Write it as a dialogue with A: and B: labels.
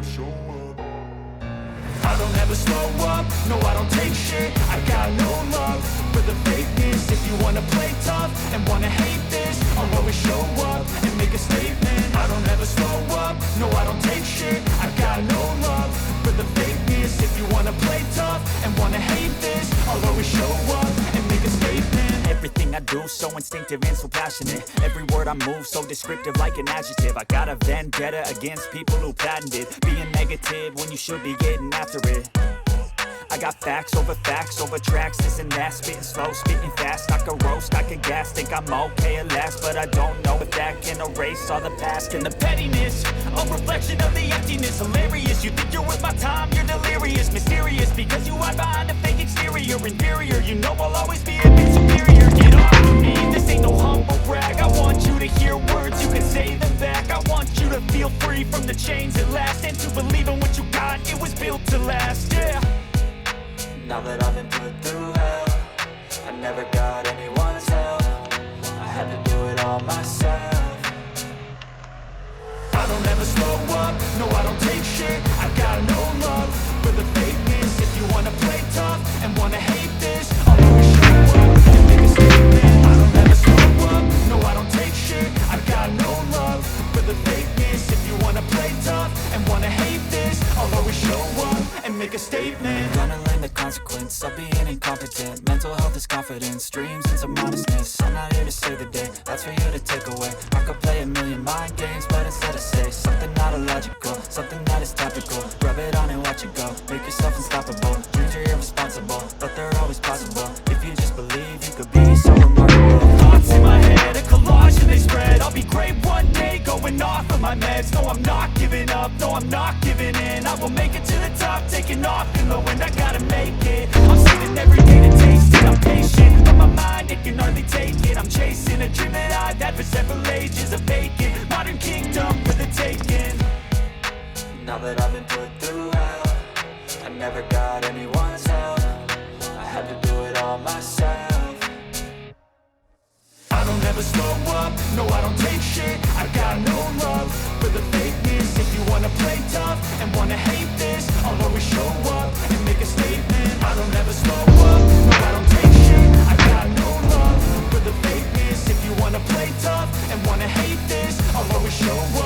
A: show up.
B: I don't ever slow up, no I don't take shit. I got no love for the fakeness. If you wanna play tough and wanna hate this, I'll always show up and make a statement. I don't ever slow up, no I don't take shit. I got no love for the fakeness. If you wanna play tough and wanna hate this, I'll always show up and make a statement. Everything I do so instinctive and so passionate. Every word I move so descriptive like an adjective. I got a vendetta against people who patented being negative when you should be getting after it. I got facts over tracks, this and that. Spitting slow, spitting fast, I could roast, I could gas. Think I'm okay at last, but I don't know if that can erase all the past. And the pettiness, a reflection of the emptiness. Hilarious, you think you're worth my time, you're delirious. Mysterious, because you hide behind a fake exterior. Inferior, you know I'll always be a bit superior. Get off of me, this ain't no humble brag. I want you to hear words, you can say them back. I want you to feel free from the chains at last, and to believe in what you got, it was built to last, yeah.
C: Now that I've been put through hell, I never got anyone's help. I had to do it all myself.
B: I don't ever slow up, no I don't take shit. I got no love for the fakeness. If you wanna play tough and wanna hate this, I'll always show up and make a statement. I don't ever slow up, no I don't take shit. I got no love for the fakeness. If you wanna play tough and wanna hate this, I'll always show up and make a statement.
C: Gonna learn the consequence of being incompetent. Mental health is confidence, dreams and some modestness. I'm not here to save the day, that's for you to take away. I could play a million mind games, but instead I say something not illogical, something that is topical. Rub it on and watch it go, make yourself unstoppable. Dreams are irresponsible, but they're always possible. If you just believe, you could be so remarkable.
B: Thoughts in my head, a collage and they spread. I'll be great one day, going off of my meds. No, I'm not giving up, no, I'm not giving in. I will make it to the top, taking off in the wind. I gotta make it, I'm saving every day to taste it. I'm patient, but my mind, it can hardly take it. I'm chasing a dream that I've had for several ages. A vacant, modern kingdom for the taking.
C: Now that I've been put through hell, I never got anyone's help. I had to do it all myself.
B: I don't ever slow up, no I don't take shit. I got no love for the fakeness. If you wanna play tough and wanna hate this, I'll always show up and make a statement. I don't ever slow up, no I don't take shit. I got no love for the fakeness. If you wanna play tough and wanna hate this, I'll always show up